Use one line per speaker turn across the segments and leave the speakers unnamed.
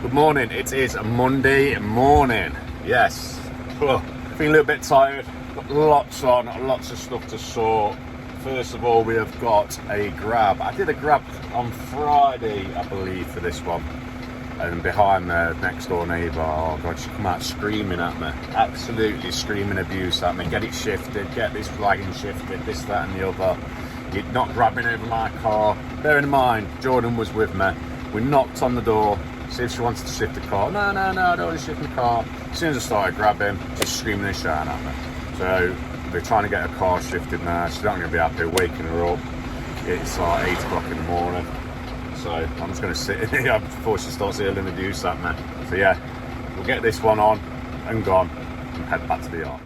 Good morning, it is Monday morning. Yes, feeling a little bit tired, got lots on, lots of stuff to sort. First of all, we have got a grab. I did a grab on Friday, I believe, for this one. And behind the next door neighbour, oh God, she come out screaming at me. Absolutely screaming abuse at me. Get it shifted, get this flagging shifted, this, that and the other. You're not grabbing over my car. Bearing in mind, Jordan was with me. We knocked on the door, see if she wanted to shift the car. No, I don't want to shift the car. As soon as I started grabbing, she's screaming and shouting at me. So we're trying to get her car shifted now. She's not going to be happy waking her up. It's like 8 o'clock in the morning. So I'm just going to sit in here before she starts hurling abuse at me. So yeah, we'll get this one on and gone and head back to the yard.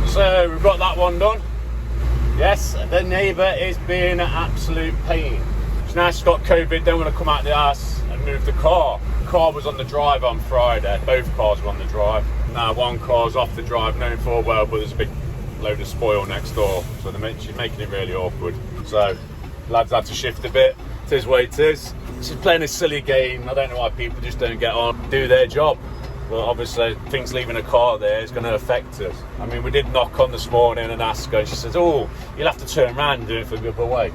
So we've got that one done. Yes, the neighbour is being an absolute pain. Now she's got COVID, don't want to come out of the house and move the car. The car was on the drive on Friday, both cars were on the drive. Now one car's off the drive, knowing full well, but there's a big load of spoil next door. So she's making it really awkward. So lads had to shift a bit. It is what it is. She's playing a silly game. I don't know why people just don't get on, do their job. But obviously, things leaving a car there is going to affect us. I mean, we did knock on this morning and ask her, and she says, oh, you'll have to turn around and do it from the other way.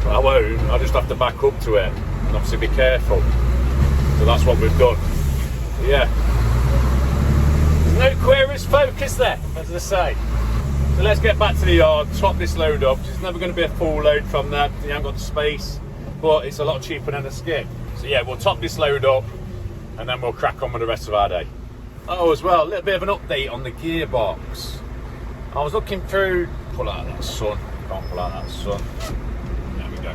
But I won't, I'll just have to back up to it and obviously be careful. So that's what we've done. But yeah. There's no queerest focus there, as I say. So let's get back to the yard, top this load up. It's never going to be a full load from there, you haven't got the space, but it's a lot cheaper than a skip. So yeah, we'll top this load up, and then we'll crack on with the rest of our day. Oh, as well, a little bit of an update on the gearbox. I was looking through, pull out that sun, can't pull out that sun. There we go.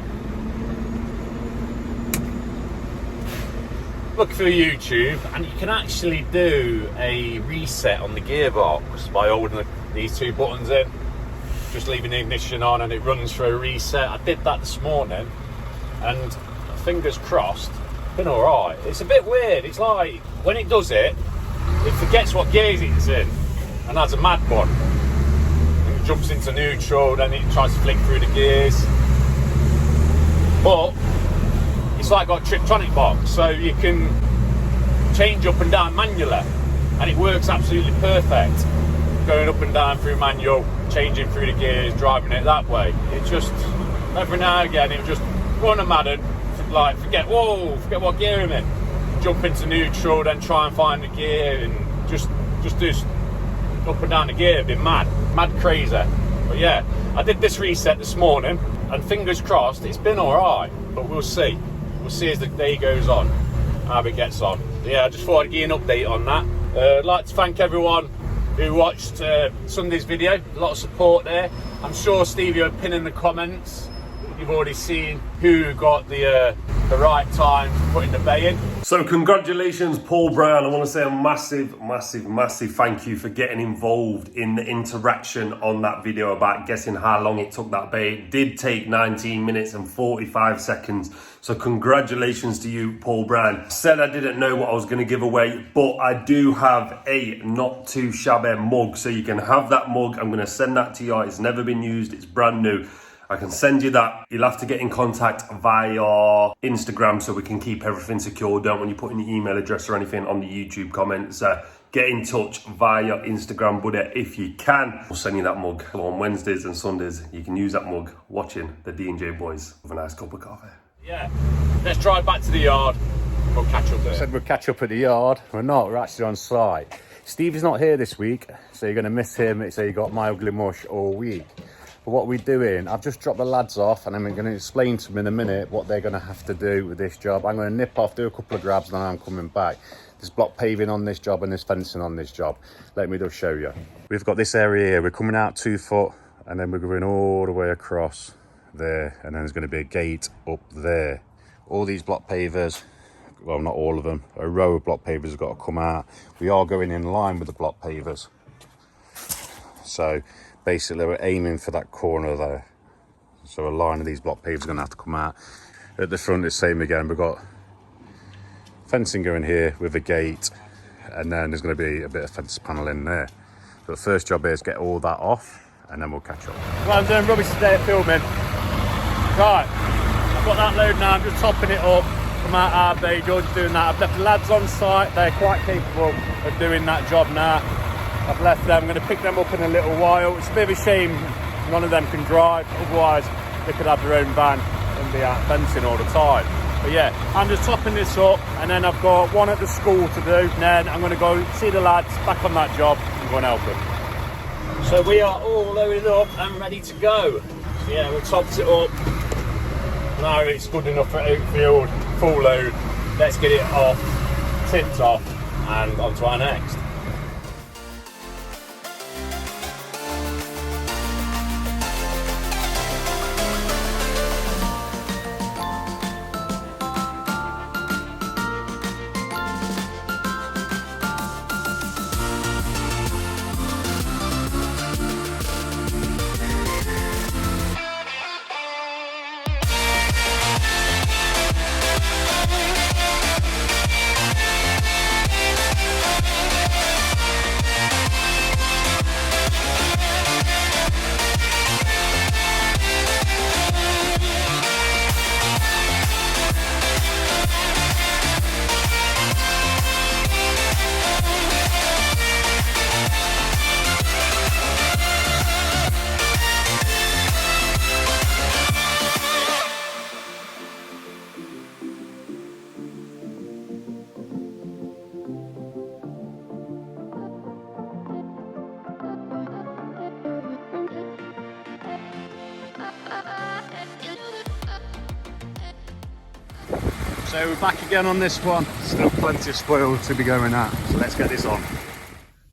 Look through YouTube, and you can actually do a reset on the gearbox by holding these two buttons in, just leaving the ignition on, and it runs for a reset. I did that this morning, and fingers crossed, been alright. It's a bit weird. It's like when it does it, it forgets what gears it's in and has a mad one. And it jumps into neutral, then it tries to flick through the gears. But it's like got a Triptronic box, so you can change up and down manually, and it works absolutely perfect. Going up and down through manual, changing through the gears, driving it that way. It just every now and again it would just run a Madden. Like forget what gear I'm in, jump into neutral, then try and find the gear, and just do up and down the gear. It'd be mad crazy. But yeah, I did this reset this morning, and fingers crossed it's been alright, but we'll see as the day goes on how it gets on. But yeah, I just thought I'd give you an update on that. I'd like to thank everyone who watched Sunday's video. A lot of support there. I'm sure Stevie will pin in the comments. You've already seen who got the right time for putting the bay in.
So congratulations, Paul Brown. I want to say a massive thank you for getting involved in the interaction on that video about guessing how long it took that bay. It did take 19 minutes and 45 seconds. So congratulations to you, Paul Brown. Said I didn't know what I was going to give away, but I do have a not too shabby mug. So you can have that mug. I'm going to send that to you. It's never been used. It's brand new. I can send you that. You'll have to get in contact via Instagram so we can keep everything secure. Don't want you putting your email address or anything on the YouTube comments. Get in touch via Instagram, buddy, if you can. We'll send you that mug on Wednesdays and Sundays. You can use that mug watching the D&J boys with a nice cup of coffee.
Yeah, let's drive back to the yard. We'll catch up there. I said we'll catch up at the yard. We're not, we're actually on site. Steve is not here this week, so you're going to miss him. So you got my ugly mush all week. But what we're doing, I've just dropped the lads off, and I'm going to explain to them in a minute what they're going to have to do with this job. I'm going to nip off, do a couple of grabs, and then I'm coming back. There's block paving on this job and there's fencing on this job. Let me just show you. We've got this area here. We're coming out 2 foot
and then we're going all the way across there, and then there's going to be a gate up there. All these block pavers, well, not all of them, a row of block pavers have got to come out. We are going in line with the block pavers, so basically we're aiming for that corner there. So a line of these block pavers are going to have to come out. At the front, it's same again. We've got fencing going here with a gate, and then there's going to be a bit of fence panel in there. So the first job here is get all that off, and then we'll catch up.
Well, I'm doing rubbish today at filming. Right, I've got that load now. I'm just topping it up from out bay. George's doing that. I've left the lads on site. They're quite capable of doing that job now. I've left them. I'm going to pick them up in a little while. It's a bit of a shame none of them can drive. Otherwise, they could have their own van and be out fencing all the time. But yeah, I'm just topping this up, and then I've got one at the school to do. And then I'm going to go see the lads back on that job and go and help them. So we are all loaded up and ready to go. So yeah, we'll top it up. Now it's good enough for outfield, full load. Let's get it off, tipped off, and on to our next. So we're back again on this one. Still plenty of spoil to be going at, so let's get this on.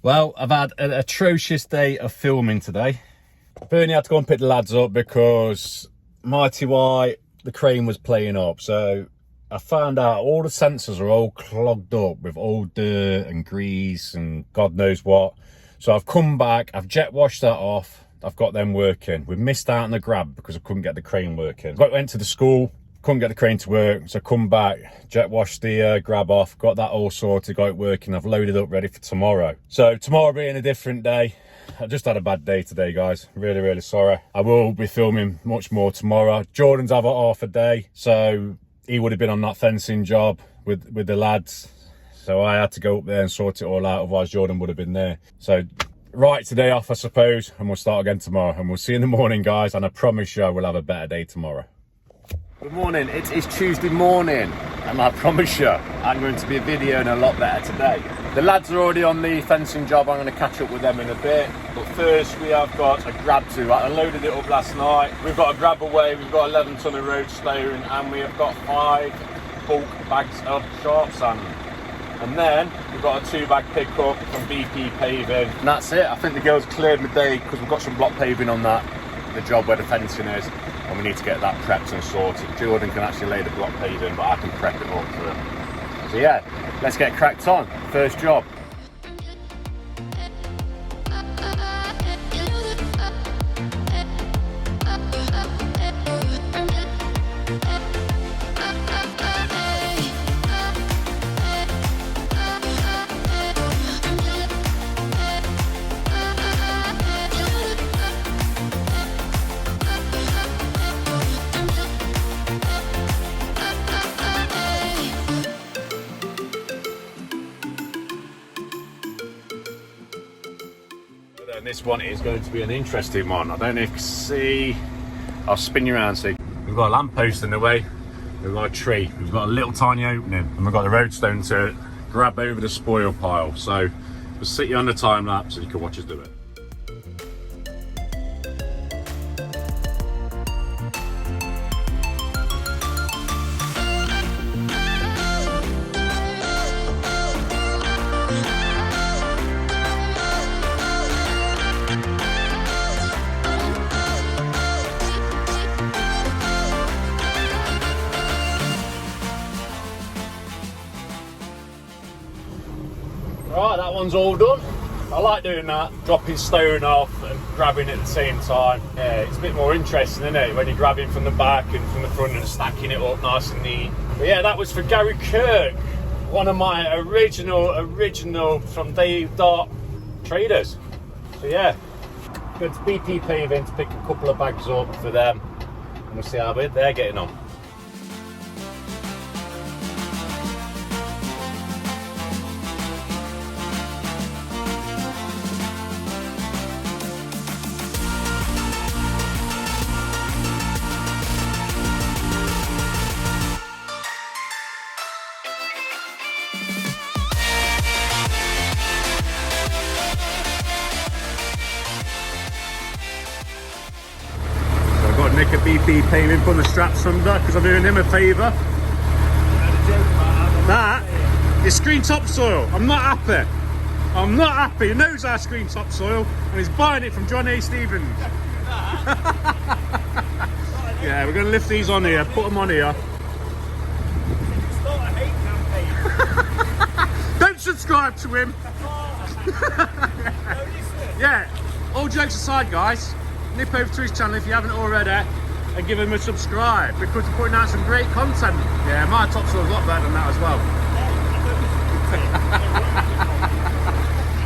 Well, I've had an atrocious day of filming today. Bernie had to go and pick the lads up because mighty white, the crane was playing up. So I found out all the sensors are all clogged up with old dirt and grease and God knows what. So I've come back, I've jet washed that off. I've got them working. We missed out on the grab because I couldn't get the crane working. Went to the school. Couldn't get the crane to work, so come back, jet washed the grab off, got that all sorted, got it working. I've loaded up ready for tomorrow. So tomorrow being a different day. I just had a bad day today, guys. Really sorry. I will be filming much more tomorrow. Jordan's have half a day, so he would have been on that fencing job with the lads. So I had to go up there and sort it all out, otherwise Jordan would have been there. So right, today off, I suppose, and we'll start again tomorrow. And we'll see you in the morning, guys, and I promise you I will have a better day tomorrow. Good morning, it is Tuesday morning, and I promise you I'm going to be videoing a lot better today. The lads are already on the fencing job. I'm going to catch up with them in a bit, but first we have got a grab to. I loaded it up last night. We've got a grab away, we've got 11 tonne of roadstone, and we have got 5 bulk bags of sharp sand. And then we've got a 2-bag pickup from BP paving, and that's it. I think the girls cleared my day because we've got some block paving on that, the job where the fencing is. And we need to get that prepped and sorted. Jordan can actually lay the block paving, but I can prep it up for him. So yeah, let's get cracked on. First job. And this one is going to be an interesting one. I don't know if you can see. I'll spin you around. See, we've got a lamppost in the way, we've got a tree, we've got a little tiny opening, and we've got the roadstone to grab over the spoil pile. So we'll sit you on the time lapse so you can watch us do it. one's all done. I like doing that, dropping stone off and grabbing at the same time. Yeah, it's a bit more interesting, isn't it, when you're grabbing from the back and from the front and stacking it up nice and neat. But yeah, that was for Gary Kirk, one of my original from Dave Traders. So yeah, go to BP Paving to pick a couple of bags up for them, and we'll see how they're getting on. Nick at BP Paving, putting the straps under because I'm doing him a favour. That is screen topsoil. I'm not happy. I'm not happy. He knows our screen topsoil and he's buying it from John A. Stevens. Yeah, we're going to lift these on here, put them on here.
Start a hate campaign.
Don't subscribe to him. Yeah, all jokes aside, guys. Nip over to his channel if you haven't already and give him a subscribe because we're putting out some great content. Yeah, my topsoil's a lot better than that as well.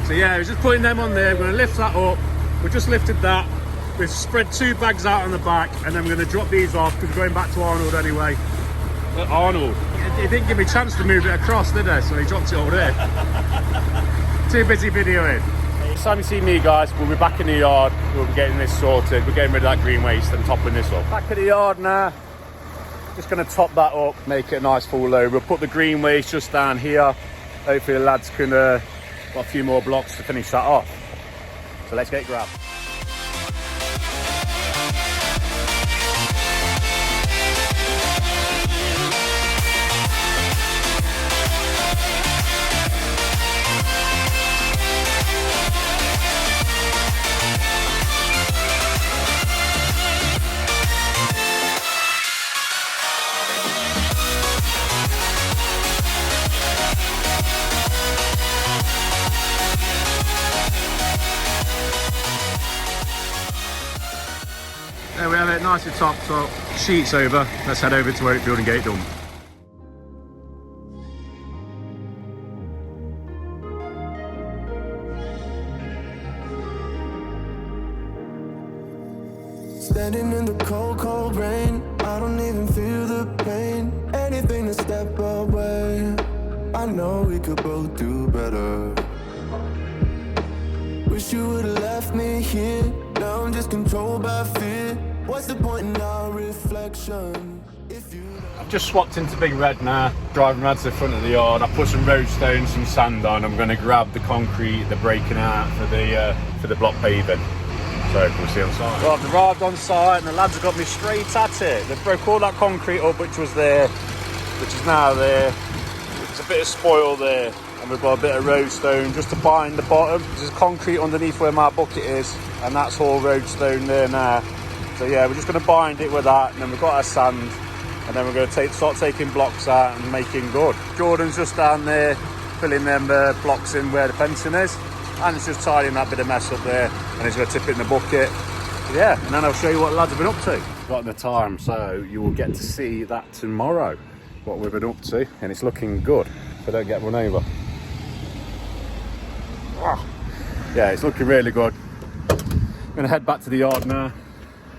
So yeah, we're just putting them on there. We're going to lift that up. We just lifted that. We've spread 2 bags out on the back and then we're going to drop these off because we're going back to Arnold anyway. Arnold. He didn't give me a chance to move it across, did he? So he dropped it all there. Too busy videoing. Time you see me, guys, we'll be back in the yard. We'll be getting this sorted. We're getting rid of that green waste and topping this up. Back at the yard now. Just going to top that up, make it a nice full load. We'll put the green waste just down here. Hopefully the lads can got a few more blocks to finish that off. So let's get grabbed. There we have it, nicely topped up, sheets over. Let's head over to Oakfield and get it done.
Standing in the cold, cold rain, I don't even feel the pain. Anything to step away, I know we could both do better. Wish you would've left me here, now I'm just controlled by fear. What's the point in our reflection if you...
I've just swapped into Big Red now, driving around to the front of the yard. I put some road stones, some sand on. I'm going to grab the concrete, the breaking out for the block paving. So we'll see on site. Well, I've arrived on site and the lads have got me straight at it. They broke all that concrete up which was there, which is now there. There's a bit of spoil there. And we've got a bit of road stone just to bind the bottom. There's concrete underneath where my bucket is, and that's all road stone there now. So yeah, we're just going to bind it with that, and then we've got our sand, and then we're going to start taking blocks out and making good. Jordan's just down there filling them blocks in where the fencing is, and it's just tidying that bit of mess up there, and he's going to tip it in the bucket. Yeah, and then I'll show you what the lads have been up to. Got the time, so you will get to see that tomorrow, what we've been up to, and it's looking good if I don't get run over. Yeah, it's looking really good. I'm gonna head back to the yard now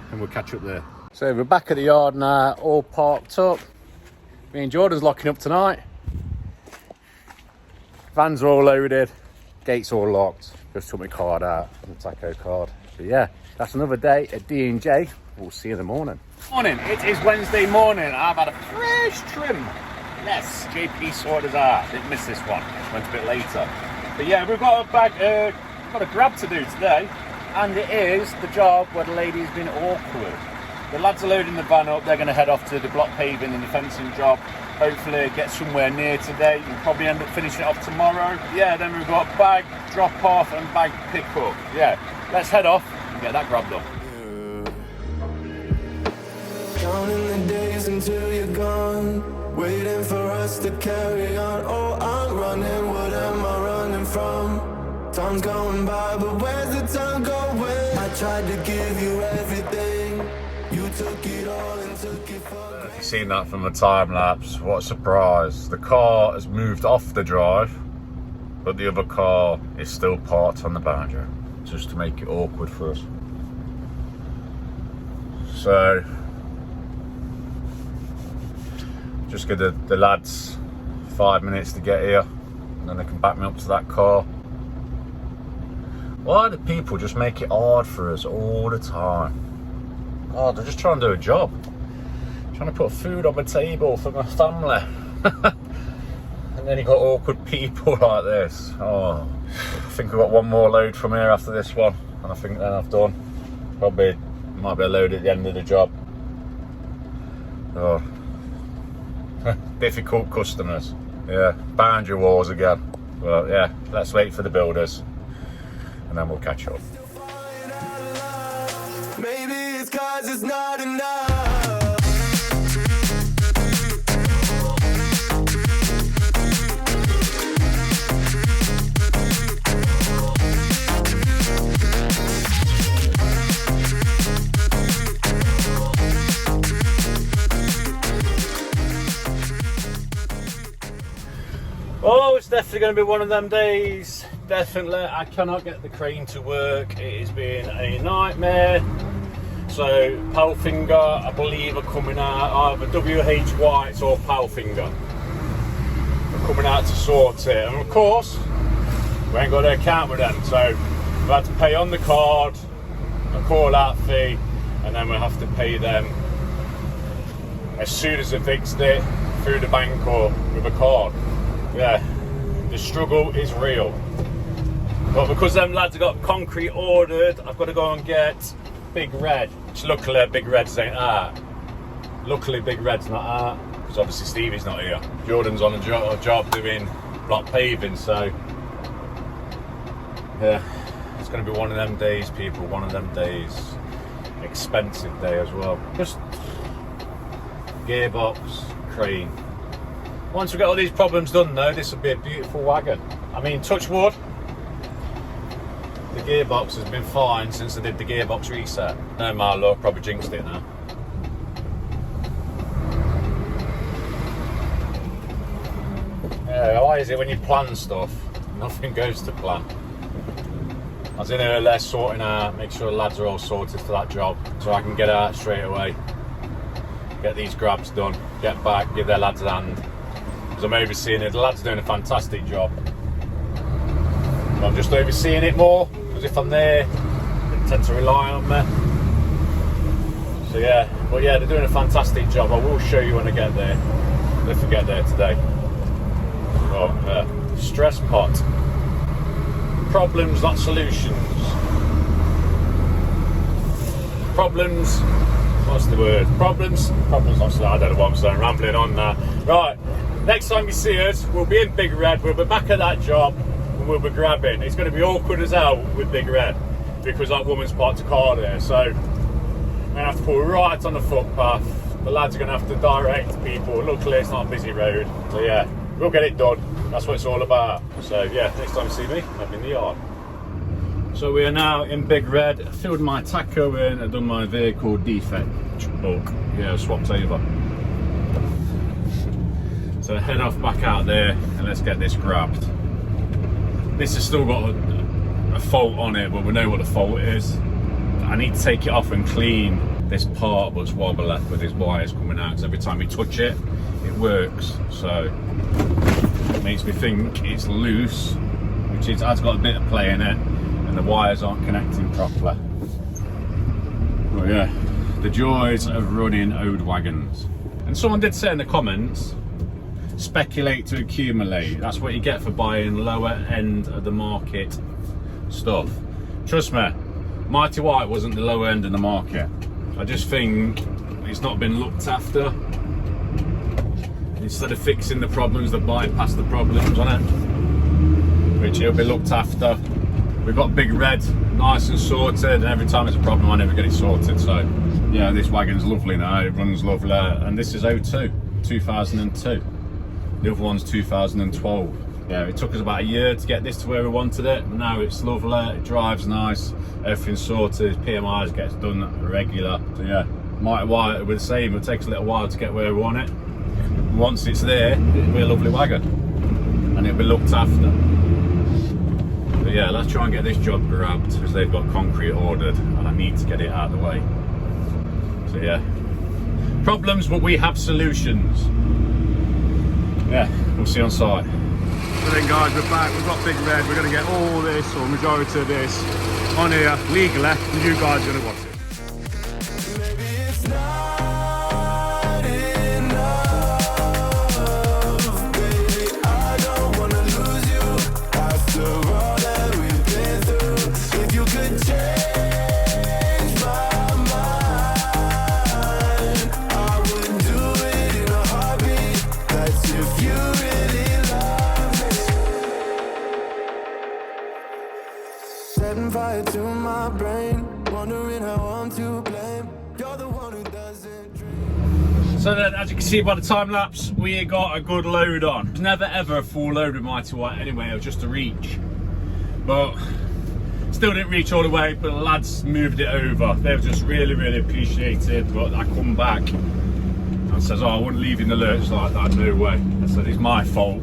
and we'll catch up there. So we're back at the yard now, all parked up. Me and Jordan's locking up tonight. Vans are all loaded, gates all locked. Just took my card out, the taco card. But yeah, that's another day at D&J. We'll see you in the morning. Morning, it is Wednesday morning. I've had a fresh trim. Yes, JP sorted us out. Didn't miss this one, went a bit later. But yeah, we've got a bag, got a grab to do today, and it is the job where the lady's been awkward. The lads are loading the van up, they're going to head off to the block paving and the fencing job. Hopefully get somewhere near today, we'll probably end up finishing it off tomorrow. Yeah, then we've got bag drop off and bag pick up. Yeah, let's head off and get that grabbed up.
Counting the days until you're gone, waiting for us to carry on. Oh, I'm running, what am I running from? Time's going by, but where's the time going? I tried to give you everything. You took it all and took it for granted.
You've seen that from the time lapse. What a surprise. The car has moved off the drive, but the other car is still parked on the boundary, just to make it awkward for us. So, just give the lads 5 minutes to get here, and then they can back me up to that car. Why do people just make it hard for us all the time? Oh, they're just trying to do a job. Trying to put food on the table for my family. And then you got awkward people like this. Oh, I think we've got one more load from here after this one, and I think then I've done. Probably might be a load at the end of the job. Oh, difficult customers. Yeah, boundary wars again. Well, yeah, let's wait for the builders, and then we'll catch up.
Maybe it's 'cause it's not enough.
Oh, it's definitely going to be one of them days. Definitely. I cannot get the crane to work. It has been a nightmare. So, Powfinger, I believe, are coming out. Either WH Whites or Powfinger are coming out to sort it. And of course, we ain't got an account with them. So, we've had to pay on the card, a call-out fee, and then we'll have to pay them as soon as they fixed it through the bank or with a card. Yeah, the struggle is real. But because them lads have got concrete ordered, I've got to go and get Big Red. Which luckily Big Red's ain't out. Luckily Big Red's not out, because obviously Stevie's not here. Jordan's on a job doing block paving, so yeah, it's going to be one of them days, people, one of them days. Expensive day as well. Just gearbox, crane. Once we get all these problems done though, this will be a beautiful wagon. I mean, touch wood, the gearbox has been fine since I did the gearbox reset. No, Marlo, probably jinxed it now. Yeah, why is it when you plan stuff, nothing goes to plan? I was in earlier sorting out, make sure the lads are all sorted for that job, so I can get out straight away, get these grabs done, get back, give their lads a hand. Because I'm overseeing it. The lads are doing a fantastic job. I'm just overseeing it more, because if I'm there, they tend to rely on me. So yeah, but yeah, they're doing a fantastic job. I will show you when I get there, if I get there today. Oh, stress pot. Problems, not solutions. Problems, what's the word? Problems, not solutions. I don't know what I'm saying, rambling on now. Right. Next time you see us, we'll be in Big Red, we'll be back at that job, and we'll be grabbing. It's going to be awkward as hell with Big Red, because that woman's parked a car there, so I'm going to have to pull right on the footpath. The lads are going to have to direct people. Luckily, it's not a busy road, so yeah, we'll get it done. That's what it's all about. So yeah, next time you see me, I'm in the yard. So we are now in Big Red. I filled my taco in, I've done my vehicle defect bulk. Yeah, swapped over. So head off back out there and let's get this grabbed. This has still got a fault on it, but we know what the fault is. I need to take it off and clean this part that's wobbly with his wires coming out, because every time you touch it, it works. So it makes me think it's loose, which it has got a bit of play in it, and the wires aren't connecting properly. But yeah, the joys of running old wagons. And someone did say in the comments, speculate to accumulate. That's what you get for buying lower end of the market stuff. Trust me, Mighty White wasn't the lower end of the market. I just think it's not been looked after. Instead of fixing the problems, that bypass the problems on it, which it'll be looked after. We've got Big Red nice and sorted, and every time there's a problem I never get it sorted. So yeah, this wagon's lovely now, it runs lovely, and this is 2002. The other one's 2012. Yeah, it took us about a year to get this to where we wanted it. Now it's lovely, it drives nice, everything's sorted, PMIs gets done regular. So yeah, might while we're the same, it takes a little while to get where we want it. Once it's there, it'll be a lovely wagon and it'll be looked after. But yeah, let's try and get this job grabbed because they've got concrete ordered and I need to get it out of the way. So yeah, problems, but we have solutions. Yeah, we'll see on site. So then guys, we're back, we've got Big Red, we're going to get all this, or majority of this, on here, legally, and you guys are going to watch it.
Maybe it's not enough, baby. I don't wanna lose you after all that we've been through. If you could change my mind, I would do it in a heartbeat. That's if you really love me. Setting fire to my brain, wondering how I'm to blame. You're the one who doesn't dream.
So then, as you can see by the time lapse, we got a good load on. There's never ever a full load with Mighty White anyway, it was just a reach. But still didn't reach all the way, but the lads moved it over. They've just really, really appreciated. But I come back and says, oh, I wouldn't leave you in the lurch like that, no way. I said, it's my fault.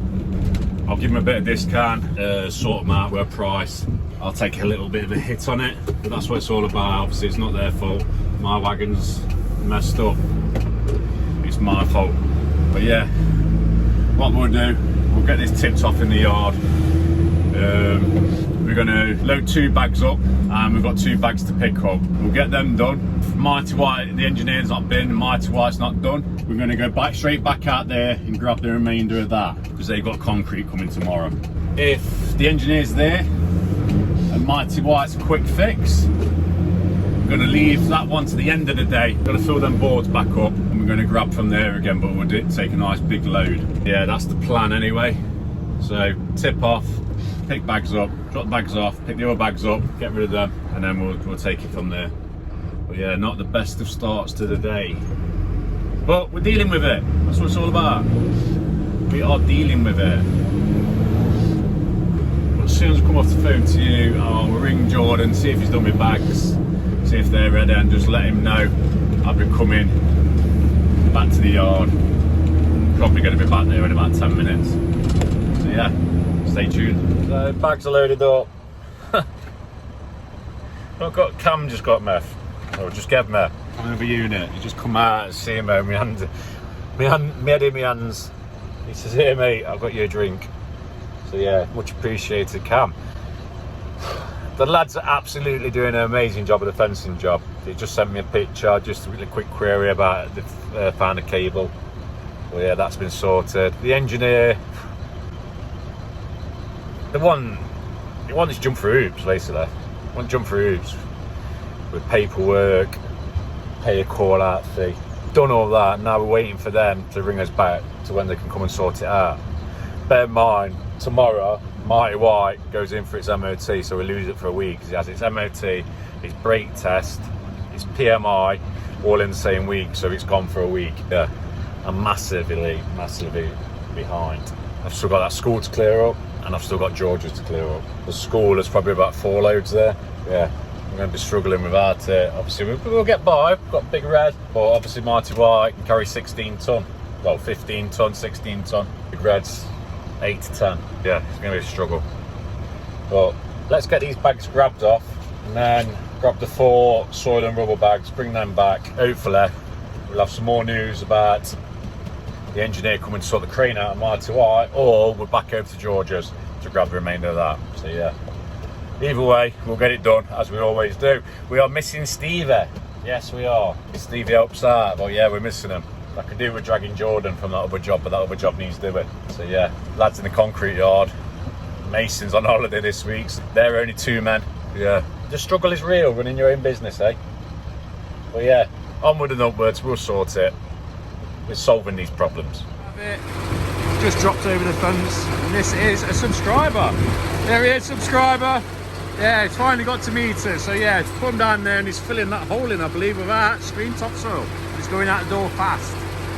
I'll give them a bit of discount, sort them out with a price. I'll take a little bit of a hit on it, but that's what it's all about. Obviously, it's not their fault. My wagon's messed up. It's my fault. But yeah, what we'll do, we'll get this tipped off in the yard. We're going to load 2 bags up, and we've got 2 bags to pick up. We'll get them done. Mighty White, the engineer's not been, Mighty White's not done. We're going to go straight back out there and grab the remainder of that, because they've got concrete coming tomorrow. If the engineer's there and Mighty White's a quick fix, we're going to leave that one to the end of the day. We're going to fill them boards back up and we're going to grab from there again, but we'll take a nice big load. Yeah, that's the plan anyway. So tip off, pick bags up, drop the bags off, pick the other bags up, get rid of them, and then we'll take it from there. But yeah, not the best of starts to the day, but we're dealing with it. That's what it's all about. We are dealing with it. But as soon as I come off the phone to you, we'll ring Jordan, see if he's done my bags, see if they're ready, and just let him know I'll be coming back to the yard. Probably going to be back there in about 10 minutes. So yeah, stay tuned. So bags are loaded up. I've got Cam just got meth. Or just get me. I'm in the unit. You just come out and see him out. My head in my hands. He says, "Here, mate, I've got you a drink." So yeah, much appreciated, Cam. The lads are absolutely doing an amazing job of the fencing job. They just sent me a picture, just a really quick query about the found a cable. Well, yeah, that's been sorted. The engineer, he wanted to jump through hoops, basically. He wanted to jump through hoops with paperwork, pay a call out fee. Done all that, now we're waiting for them to ring us back to when they can come and sort it out. Bear in mind, tomorrow, Mighty White goes in for its MOT, so we lose it for a week because it has its MOT, its brake test, its PMI, all in the same week, so it's gone for a week. Yeah, I'm massively behind. I've still got that school to clear up, and I've still got George's to clear up. The school, there's probably about 4 loads there. Yeah, I'm going to be struggling without it. Obviously, we'll get by. We've got Big Red, but obviously Mighty White can carry 16 ton. Well, 15 ton, 16 ton. Big Red's 8 to 10. Yeah, it's going to be a struggle. But let's get these bags grabbed off, and then grab the 4 soil and rubber bags, bring them back. Hopefully, we'll have some more news about the engineer coming to sort the crane out of Mighty White, or we're back over to George's to grab the remainder of that. So yeah, either way, we'll get it done as we always do. We are missing Stevie. Yes, we are. Stevie helps out, but yeah, we're missing him. I could do with dragging Jordan from that other job, but that other job needs doing. So yeah, lads in the concrete yard. Mason's on holiday this week. So they're only 2 men. Yeah, the struggle is real running your own business, eh? But yeah, onward and upwards, we'll sort it. We're solving these problems. Just dropped over the fence, and this is a subscriber. There he is, subscriber. Yeah, it's finally got to meet us. So yeah, it's put him down there and he's filling that hole in, I believe, with that screen topsoil. He's going out the door fast.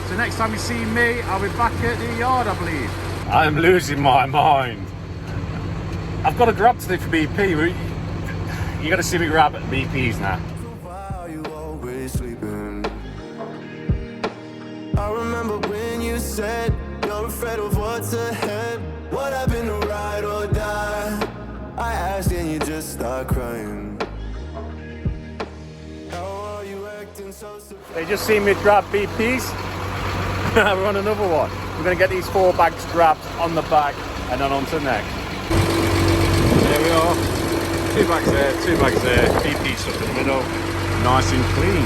So next time you see me, I'll be back at the yard, I believe.
I'm losing my mind. I've got a grab today for BP. You got to see me grab at BP's now.
Why are you always sleeping? I remember when you said you're afraid of what's ahead. What happened to ride or die? I asked and you just start crying. How are you acting so surprised?
They just seen me grab BP's. We're on another one. We're going to get these 4 bags grabbed on the back and then on to the next. There we are. 2 bags there, 2 bags there. BP stuff in the middle. Nice and clean.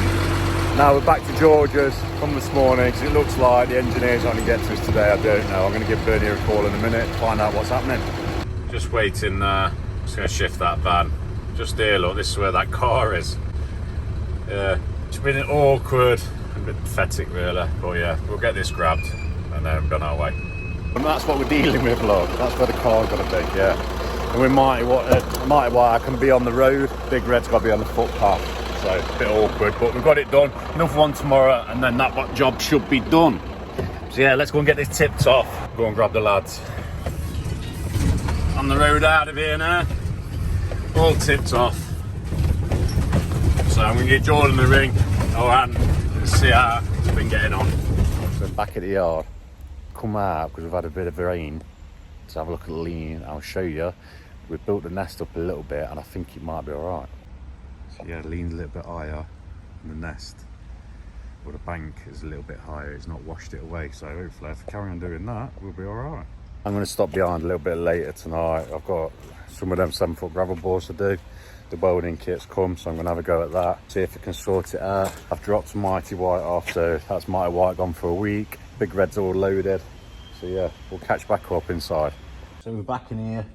Now we're back to George's from this morning because it looks like the engineer's only get to us today. I don't know. I'm going to give Bernie a call in a minute to find out what's happening. Just waiting there. Just going to shift that van. Just here, look. This is where that car is. Yeah. It's been awkward. A bit pathetic really, but yeah, we'll get this grabbed and then we're on our way. And that's what we're dealing with, look. That's where the car's got to be, yeah. And with Mighty Wire, I can be on the road, Big Red's got to be on the footpath. So a bit awkward, but we've got it done. Another one tomorrow, and then that job should be done. So yeah, let's go and get this tipped off. Go and grab the lads. On the road out of here now, all tipped off. So I'm going to get Jordan the ring. And see how it's been getting on. So back at the yard, come out because we've had a bit of rain. Let's have a look at the lean. I'll show you. We've built the nest up a little bit and I think it might be alright. So yeah, lean's a little bit higher than the nest. But the bank is a little bit higher. It's not washed it away. So hopefully if we carry on doing that, we'll be alright. I'm going to stop behind a little bit later tonight. I've got some of them 7-foot gravel bores to do. The welding kit's come, so I'm going to have a go at that, see if I can sort it out. I've dropped Mighty White off, so that's Mighty White gone for a week. Big Red's all loaded, so yeah, we'll catch back up inside. So we're back in here.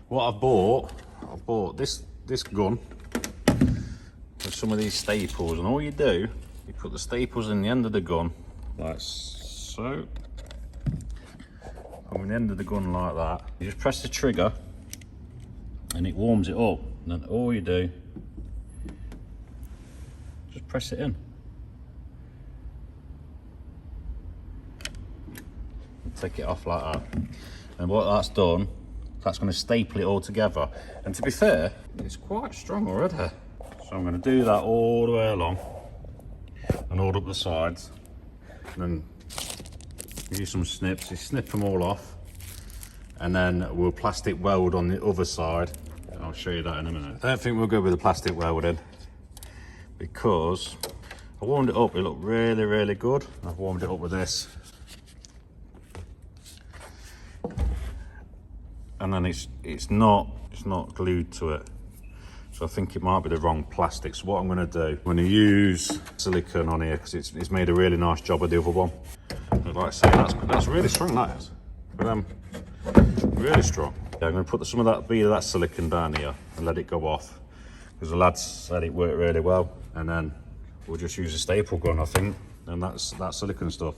What I've bought this gun with some of these staples, and all you do, you put the staples in the end of the gun, like so. And with the end of the gun like that, you just press the trigger, and it warms it up. And then all you do, just press it in. And take it off like that. And what that's done, that's going to staple it all together. And to be fair, it's quite strong already. So I'm going to do that all the way along and all up the sides. And then use some snips, you snip them all off. And then we'll plastic weld on the other side. I'll show you that in a minute. I don't think we'll go with the plastic welding because I warmed it up, it looked really, really good. I've warmed it up with this. And then it's not glued to it. So I think it might be the wrong plastic. So what I'm gonna do, I'm gonna use silicone on here because it's made a really nice job of the other one. But like I say, that's really strong, that is. But really strong. I'm going to put some of that bead of that silicone down here and let it go off because the lads said it worked really well, and then we'll just use a staple gun, I think, and that's that silicone stuff.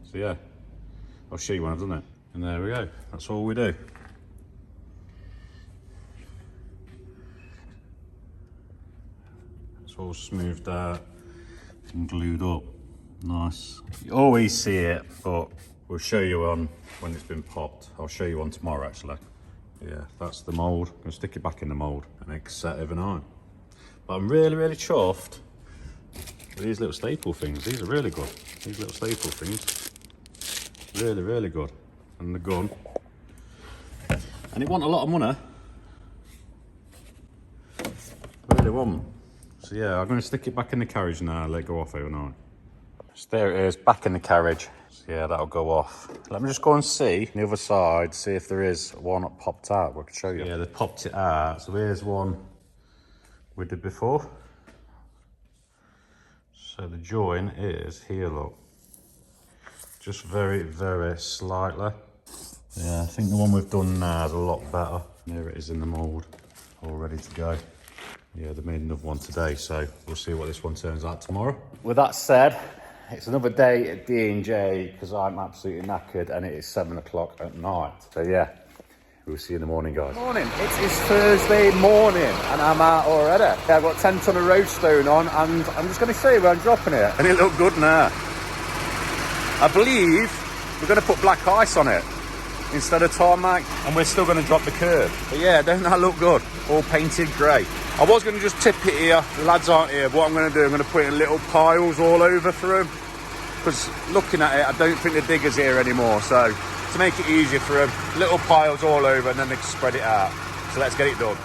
So yeah, I'll show you when I've done it. And there we go, that's all we do. It's all smoothed out and glued up. Nice. You always see it, but we'll show you on when it's been popped. I'll show you on tomorrow actually. Yeah, that's the mould. I'm gonna stick it back in the mould and then set overnight. But I'm really, really chuffed with these little staple things. These are really good. These little staple things. Really, really good. And the gun. And it wasn't a lot of money. Really wasn't. So yeah, I'm gonna stick it back in the carriage now and let it go off overnight. So there it is, back in the carriage. So yeah, that'll go off. Let me just go and see the other side, see if there is one that popped out. I can show you. Yeah, they popped it out. So here's one we did before. So the join is here, look. Just very, very slightly. Yeah, I think the one we've done now is a lot better. There it is in the mould, all ready to go. Yeah, they made another one today, so we'll see what this one turns out tomorrow. With that said, it's another day at D&J because I'm absolutely knackered and it is 7 o'clock at night. So yeah, we'll see you in the morning, guys. Morning, it is Thursday morning and I'm out already. Yeah, I've got 10 ton of roadstone on and I'm just going to show you where I'm dropping it. And it looked good now. I believe we're going to put black ice on it. instead of tarmac, and we're still going to drop the curb. But yeah, don't that look good? All painted grey. I was going to just tip it here, the lads aren't here, but what I'm going to do, I'm going to put it in little piles all over for them, because looking at it, I don't think the digger's here anymore, so to make it easier for them, little piles all over, and then they can spread it out. So let's get it done.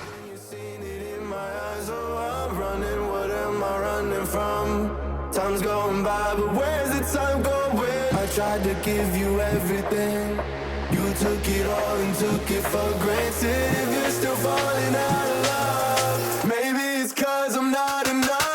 Time's going by, but where's the time going? I tried to give you everything. You took it all and took it for granted. If you're still falling out of love, maybe it's 'cause I'm not enough.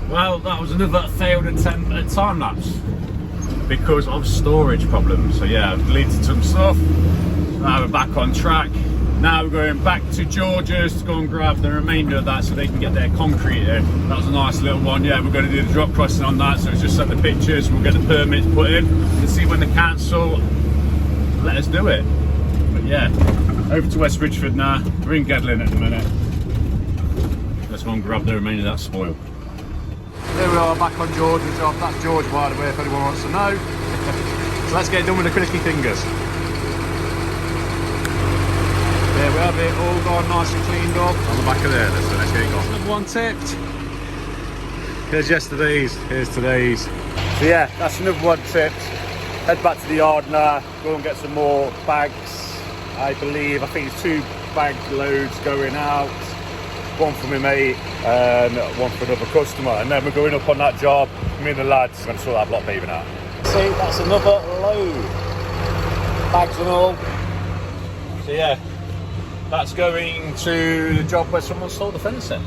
Well, that was another failed attempt at time lapse because of storage problems. So yeah, I've deleted some stuff. Now we're back on track. Now we're going back to George's to go and grab the remainder of that so they can get their concrete in. That was a nice little one. Yeah, we're going to do the drop crossing on that. So it's just set the pictures. We'll get the permits put in and see when the council let us do it. But yeah, over to West Ridgeford now. We're in Gedlin at the minute. Let's go and grab the remainder of that spoil.
Here we are back on George's job. That's George, by the way, if anyone wants to know. So let's get it done with the clicky fingers. There we have it, all gone nice and cleaned up. On the back of there, so let's get it gone. Another one tipped. Here's yesterday's, here's today's. So yeah, that's another one tipped. Head back to the yard now, go and get some more bags. I think it's 2 bag loads going out. One for my mate and one for another customer, and then we're going up on that job. Me and the lads are going to sort that block paving out. See, that's another load, bags and all. So yeah, that's going to the job where someone sold the fencing.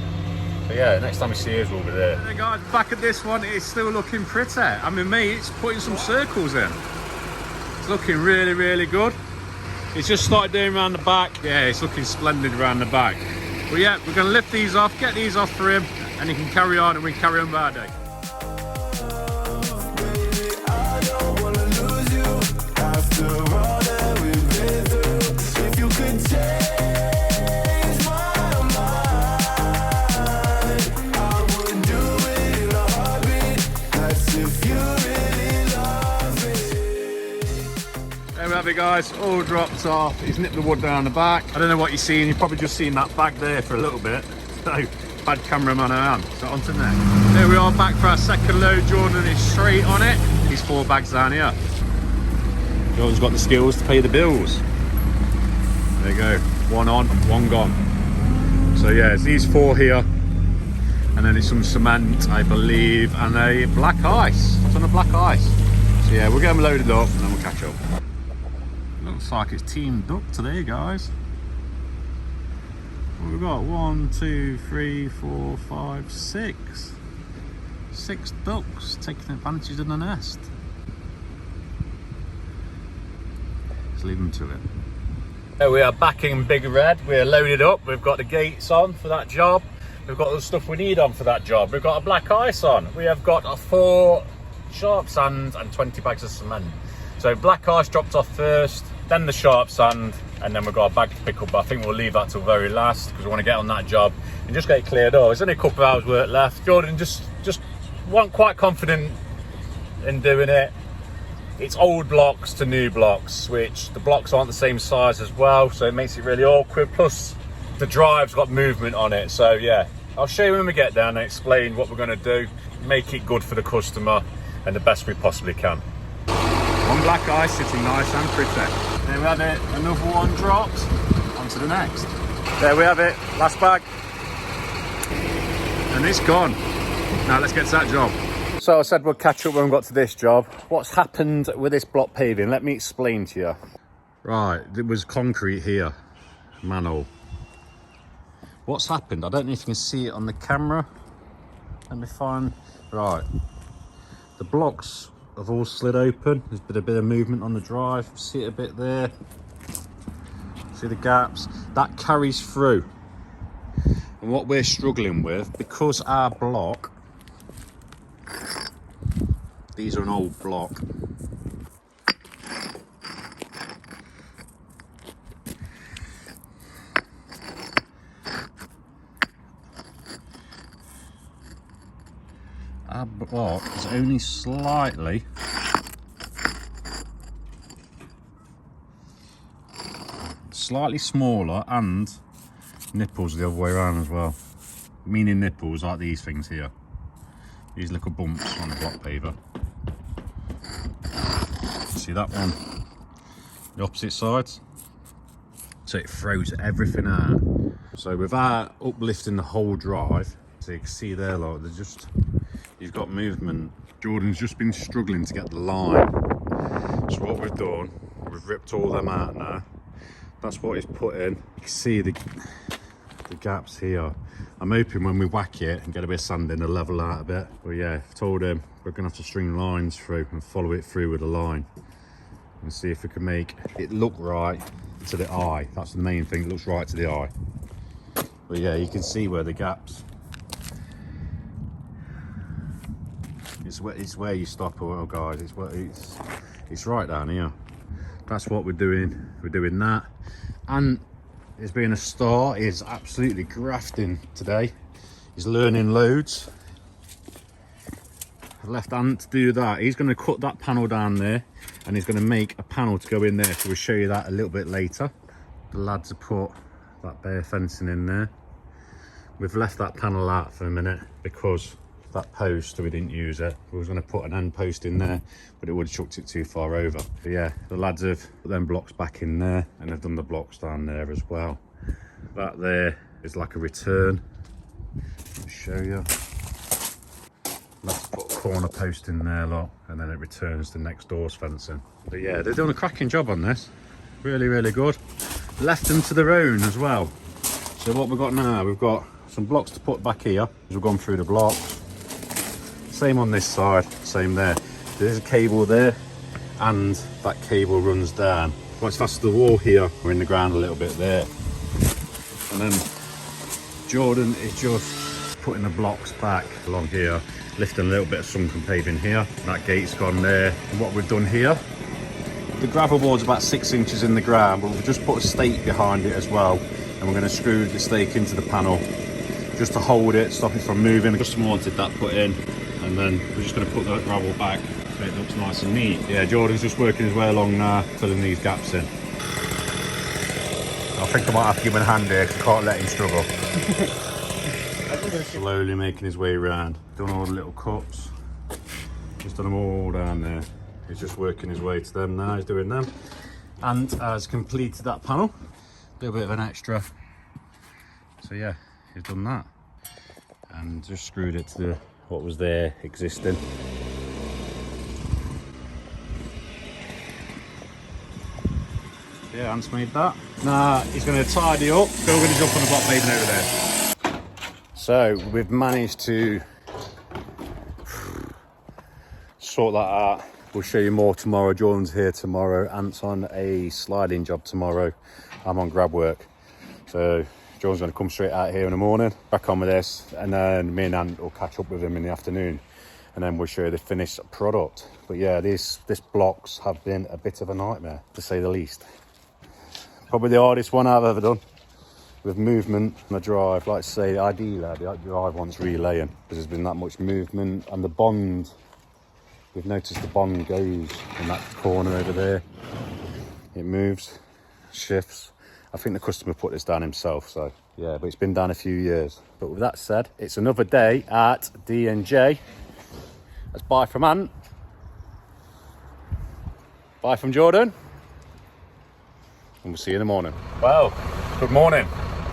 So yeah, next time we see us, we'll be there. Hey guys, back at this one, it's still looking pretty. I mean, mate's putting some circles in. It's looking really, really good. It's just started doing around the back. Yeah, it's looking splendid around the back. But yeah, we're going to lift these off, get these off for him, and he can carry on, and we can carry on by our day. There we have it guys, all dropped off. He's nipped the wood down the back. I don't know what you're seeing, you've probably just seen that bag there for a little bit. So, bad cameraman I am. So on to next. There we are back for our second load. Jordan is straight on it. These 4 bags down here. Jordan's got the skills to pay the bills. There you go, 1 on, 1 gone. So yeah, it's these 4 here. And then it's some cement, I believe, and a black ice. It's on a black ice. So yeah, we'll get them loaded up and then we'll catch up. Looks like it's teamed up today, guys. Well, we've got 1, 2, 3, 4, 5, 6. 6 ducks taking advantage of the nest. Let's leave them to it. There we are back in Big Red. We're loaded up. We've got the gates on for that job. We've got all the stuff we need on for that job. We've got a black ice on. We have got a 4 sharp sand and 20 bags of cement. So black ice dropped off first, then the sharp sand, and then we've got a bag to pick up. But I think we'll leave that till very last because we want to get on that job and just get it cleared up. There's only a couple of hours work left. Jordan just wasn't quite confident in doing it. It's old blocks to new blocks, which the blocks aren't the same size as well, so it makes it really awkward. Plus the drive's got movement on it. So yeah, I'll show you when we get down and explain what we're going to do, make it good for the customer and the best we possibly can. One black ice sitting nice and pretty. There we have it, another one dropped, on to the next. There we have it, last bag. And it's gone. Now let's get to that job. So I said we'll catch up when we got to this job. What's happened with this block paving? Let me explain to you. Right, it was concrete here, manhole. What's happened? I don't know if you can see it on the camera. Let me find, right. The blocks have all slid open. There's been a bit of movement on the drive. See it a bit there. See the gaps? That carries through. And what we're struggling with, because our block, these are an old block. Our block is only slightly smaller, and nipples the other way around as well. Meaning nipples like these things here. These little bumps on the block paver. See that one? The opposite sides. So it throws everything out. So without uplifting the whole drive, so you can see there, like, there's just, you've got movement. Jordan's just been struggling to get the line. So what we've done, we've ripped all them out now. That's what he's put in. You can see the gaps here. I'm hoping when we whack it and get a bit of sand in, it'll level out a bit. But yeah, I've told him we're gonna have to string lines through and follow it through with a line and see if we can make it look right to the eye. That's the main thing, it looks right to the eye. But yeah, you can see where the gaps. It's where you stop, oh guys, it's right down here. That's what we're doing. We're doing that. And he's being a star. He's absolutely grafting today. He's learning loads. I've left Ant to do that. He's going to cut that panel down there, and he's going to make a panel to go in there. So we'll show you that a little bit later. The lads have put that bare fencing in there. We've left that panel out for a minute because that post, we didn't use it. We was going to put an end post in there, but it would have chucked it too far over. But yeah, the lads have put them blocks back in there, and they've done the blocks down there as well. That there is like a return. I'll show you. Let's put a corner post in there, lot, and then it returns the next door's fencing. But yeah, they're doing a cracking job on this. Really, really good. Left them to their own as well. So what we've got now, we've got some blocks to put back here. We've gone through the blocks. Same on this side, same there. There's a cable there, and that cable runs down. Once that's the wall here, we're in the ground a little bit there. And then Jordan is just putting the blocks back along here, lifting a little bit of sunken paving here. That gate's gone there. And what we've done here, the gravel board's about 6 inches in the ground, but we've just put a stake behind it as well. And we're going to screw the stake into the panel just to hold it, stop it from moving. I just wanted that put in. And then we're just going to put the gravel back so it looks nice and neat. Yeah, Jordan's just working his way along now, filling these gaps in. I think I might have to give him a hand here because I can't let him struggle. Slowly making his way around. Done all the little cuts. He's done them all down there. He's just working his way to them now, he's doing them. And has completed that panel. A little bit of an extra. So yeah, he's done that. And just screwed it to the what was there existing. Yeah, Ant's made that. Now he's going to tidy up. So we're going to jump on the block paving over there. So we've managed to sort that out. We'll show you more tomorrow. Jordan's here tomorrow. Ant's on a sliding job tomorrow. I'm on grab work. So Jordan's going to come straight out here in the morning, back on with this, and then me and Ant will catch up with him in the afternoon, and then we'll show you the finished product. But yeah, these blocks have been a bit of a nightmare, to say the least. Probably the hardest one I've ever done, with movement on the drive. Like I say, ideally, the drive wants relaying, because there's been that much movement, and the bond, we've noticed the bond goes in that corner over there. It moves, shifts. I think the customer put this down himself, so yeah, but it's been down a few years. But with that said, it's another day at D&J. That's bye from Ant. Bye from Jordan. And we'll see you in the morning. Well, good morning.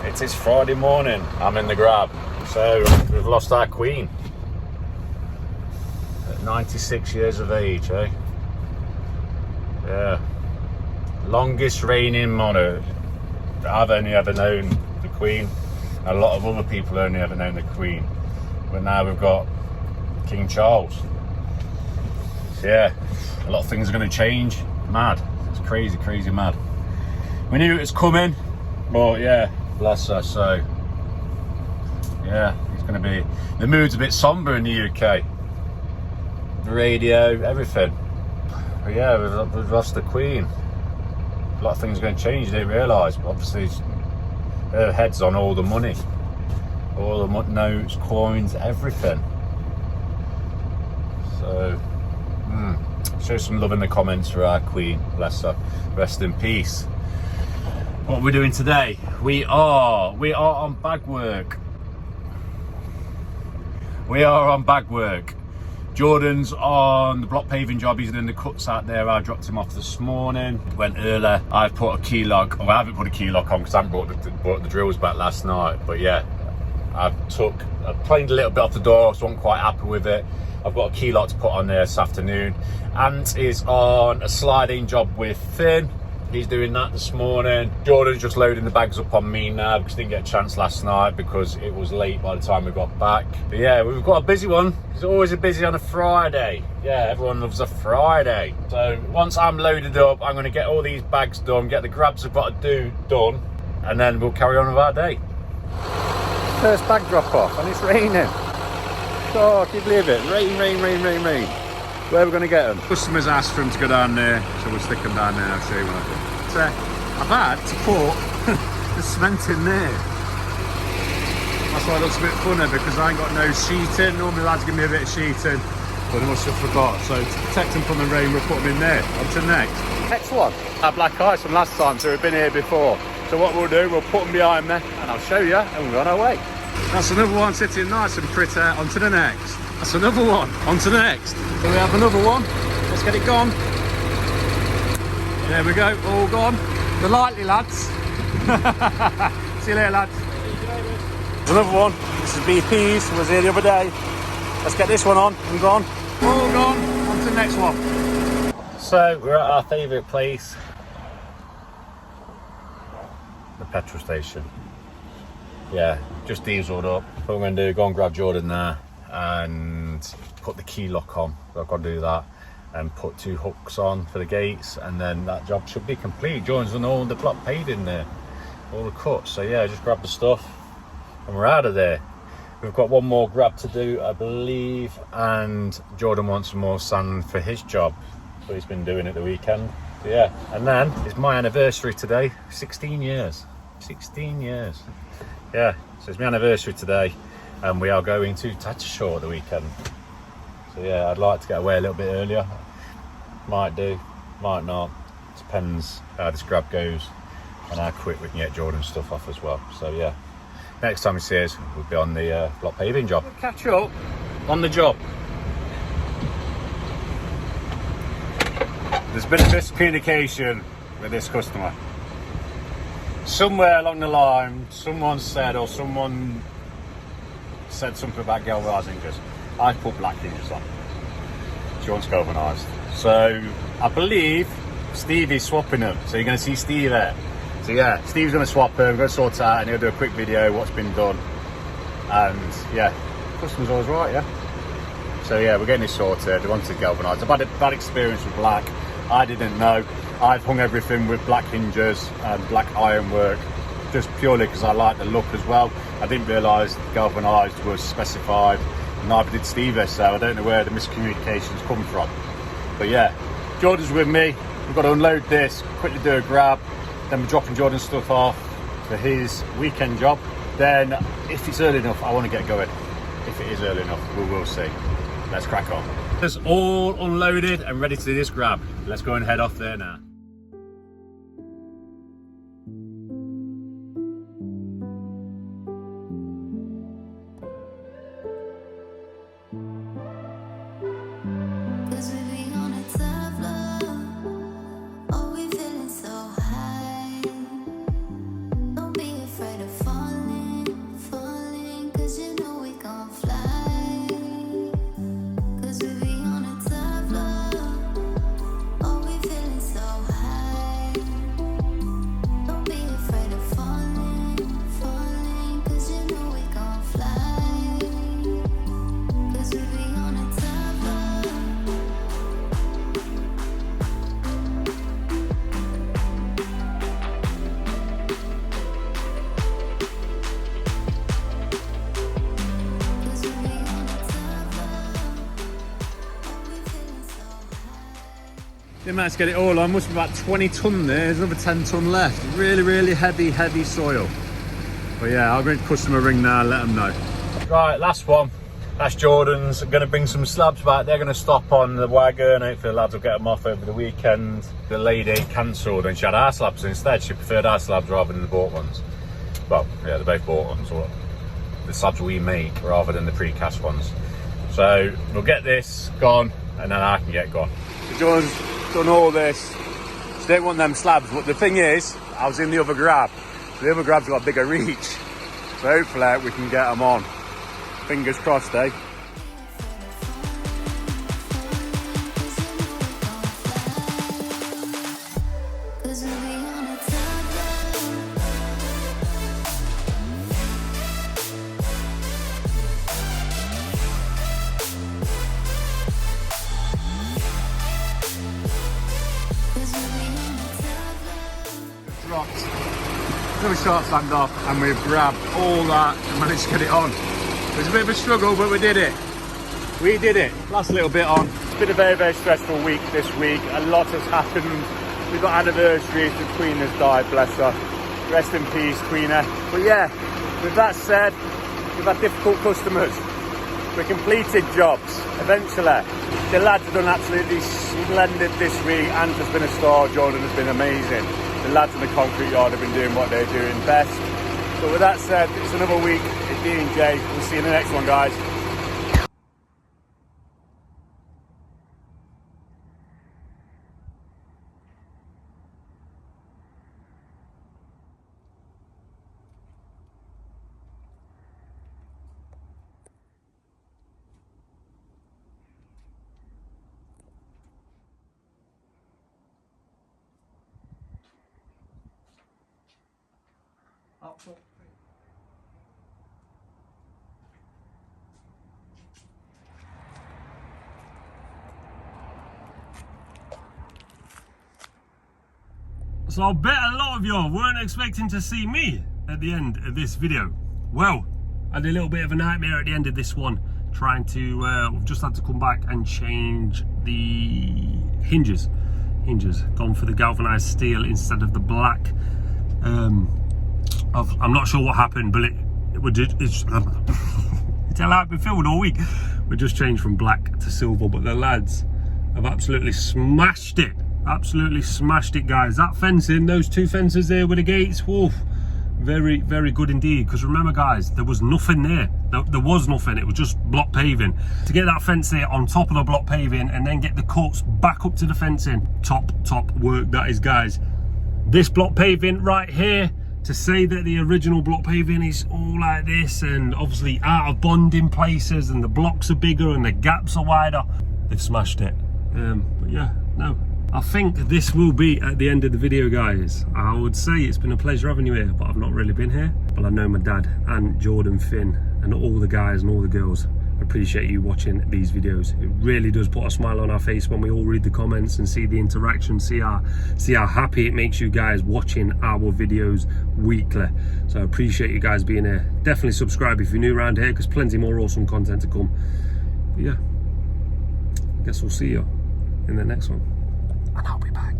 It is Friday morning. I'm in the grab. So we've lost our queen. At 96 years of age, eh? Yeah. Longest reigning monarch. I've only ever known the Queen. A lot of other people only ever known the Queen. But now we've got King Charles. So yeah, a lot of things are going to change. Mad. It's crazy, crazy mad. We knew it was coming, but yeah, bless her. So
Yeah, it's going to be... The mood's a bit somber in the UK. The radio, everything. But yeah, we've lost the Queen. A lot of things are going to change, they didn't realise. But obviously, her head's on all the money. All the notes, coins, everything. So, show some love in the comments for our Queen. Bless her. Rest in peace. What we're doing today? We are on bag work. We are on bag work. Jordan's on the block paving job. He's doing the cuts out there. I dropped him off this morning. Went early. I've put a key lock. Well, I haven't put a key lock on because I haven't brought the drills back last night. But yeah, I planed a little bit off the door, so I wasn't quite happy with it. I've got a key lock to put on there this afternoon. Ant is on a sliding job with Finn. He's doing that this morning. Jordan's just loading the bags up on me now because he didn't get a chance last night because it was late by the time we got back. But yeah, we've got a busy one. It's always a busy on a Friday. Yeah, everyone loves a Friday. So once I'm loaded up, I'm going to get all these bags done, get the grabs I've got to do done, and then we'll carry on with our day. First bag drop off, and it's raining. Oh, can you believe it? Rain, rain, rain, rain, rain. Where are we going to get them? Customers asked for them to go down there, so we'll stick them down there. I'll show you when I do. So I've had to put the cement in there. That's why it looks a bit funny, because I ain't got no sheeting. Normally lads give me a bit of sheeting, but they must have forgot. So to protect them from the rain, we'll put them in there. On to the next. Next one, our black ice from last time, so we've been here before. So what we'll do, we'll put them behind me, and I'll show you, and we're on our way. That's another one sitting nice and pretty. On to the next. That's another one. On to the next. So we have another one. Let's get it gone. There we go. All gone. The lightly, lads. See you later, lads. There's another one. This is BP's. Was here the other day. Let's get this one on and gone. All gone. On to the next one. So we're at our favourite place, the petrol station. Yeah, just dieselled up. What I'm going to do, go and grab Jordan there and put the key lock on. So I've got to do that and put 2 hooks on for the gates, and then that job should be complete. Jordan's done all the block paving there, all the cuts. So yeah, just grab the stuff and we're out of there. We've got one more grab to do, I believe, and Jordan wants some more sand for his job, so he's been doing it the weekend. So yeah, and then it's my anniversary today. 16 years. 16 years. Yeah, so it's my anniversary today, and we are going to Tattershall at the weekend. So yeah, I'd like to get away a little bit earlier. Might do, might not. Depends how this grab goes and how quick we can get Jordan's stuff off as well. So yeah, next time you see us, we'll be on the block paving job. We'll catch up on the job. There's been a miscommunication with this customer. Somewhere along the line, someone said something about galvanised hinges. I put black hinges on. She wants galvanised. So I believe Stevie's swapping them. So you're going to see Steve there. So yeah, Steve's going to swap them. We're going to sort out, and he'll do a quick video what's been done. And yeah, customer's always right, yeah. So yeah, we're getting this sorted. We wanted galvanised. I've had a bad experience with black. I didn't know. I've hung everything with black hinges and black ironwork, just purely because I like the look as well. I didn't realise galvanised was specified, neither did Steve, so I don't know where the miscommunications come from. But yeah, Jordan's with me. We've got to unload this, quickly do a grab, then we're dropping Jordan's stuff off for his weekend job. Then, if it's early enough, I want to get going. If it is early enough, we will see. Let's crack on. It's all unloaded and ready to do this grab. Let's go and head off there now.
So
managed to get it all on. Must be about 20 tonne there. There's another 10 tonne left. Really, really heavy soil. But yeah, I'll give the customer a ring now and let them know. Right, last one. That's Jordan's. I'm going to bring some slabs back. They're going to stop on the wagon. Hopefully the lads will get them off over the weekend. The lady cancelled and she had our slabs instead. She preferred our slabs rather than the bought ones. Well, yeah, they're both bought ones. Or the slabs we make rather than the precast ones. So we'll get this gone and then I can get gone. So Jordan's done all this. She didn't want them slabs, but the thing is, I was in the other grab. So the other grab's got a bigger reach. So hopefully we can get them on. Fingers crossed, eh? Dropped. Really short stand off, and we've grabbed all that and managed to get it on. It was a bit of a struggle, but we did it. We did it. Last little bit on. It's been a very stressful week this week. A lot has happened. We've got anniversaries. The Queen has died, bless her. Rest in peace, Queener. But yeah, with that said, we've had difficult customers. We completed jobs, eventually. The lads have done absolutely splendid this week. Ant has been a star. Jordan has been amazing. The lads in the concrete yard have been doing what they're doing best. But with that said, it's another week at D&J. We'll see you in the next one, guys.
So I bet a lot of y'all weren't expecting to see me at the end of this video. Well, I had a little bit of a nightmare at the end of this one, trying to, we've just had to come back and change the hinges. Gone for the galvanized steel instead of the black. I'm not sure what happened, but it's how I've been filming all week. We just changed from black to silver, but the lads have absolutely smashed it. Absolutely smashed it, guys. That fencing, those two fences there with the gates, woof, very good indeed. Because remember, guys, there was nothing there. There was nothing. It was just block paving. To get that fence there on top of the block paving and then get the cuts back up to the fencing, top work that is, guys. This block paving right here, to say that the original block paving is all like this and obviously out of bond in places and the blocks are bigger and the gaps are wider, they've smashed it. But yeah, no. I think this will be at the end of the video, guys. I would say it's been a pleasure having you here, but I've not really been here. But I know my dad and Jordan, Finn, and all the guys and all the girls appreciate you watching these videos. It really does put a smile on our face when we all read the comments and see the interaction, see how happy it makes you guys watching our videos weekly. So I appreciate you guys being here. Definitely subscribe if you're new around here, because plenty more awesome content to come. But yeah, I guess we'll see you in the next one. And I'll be back.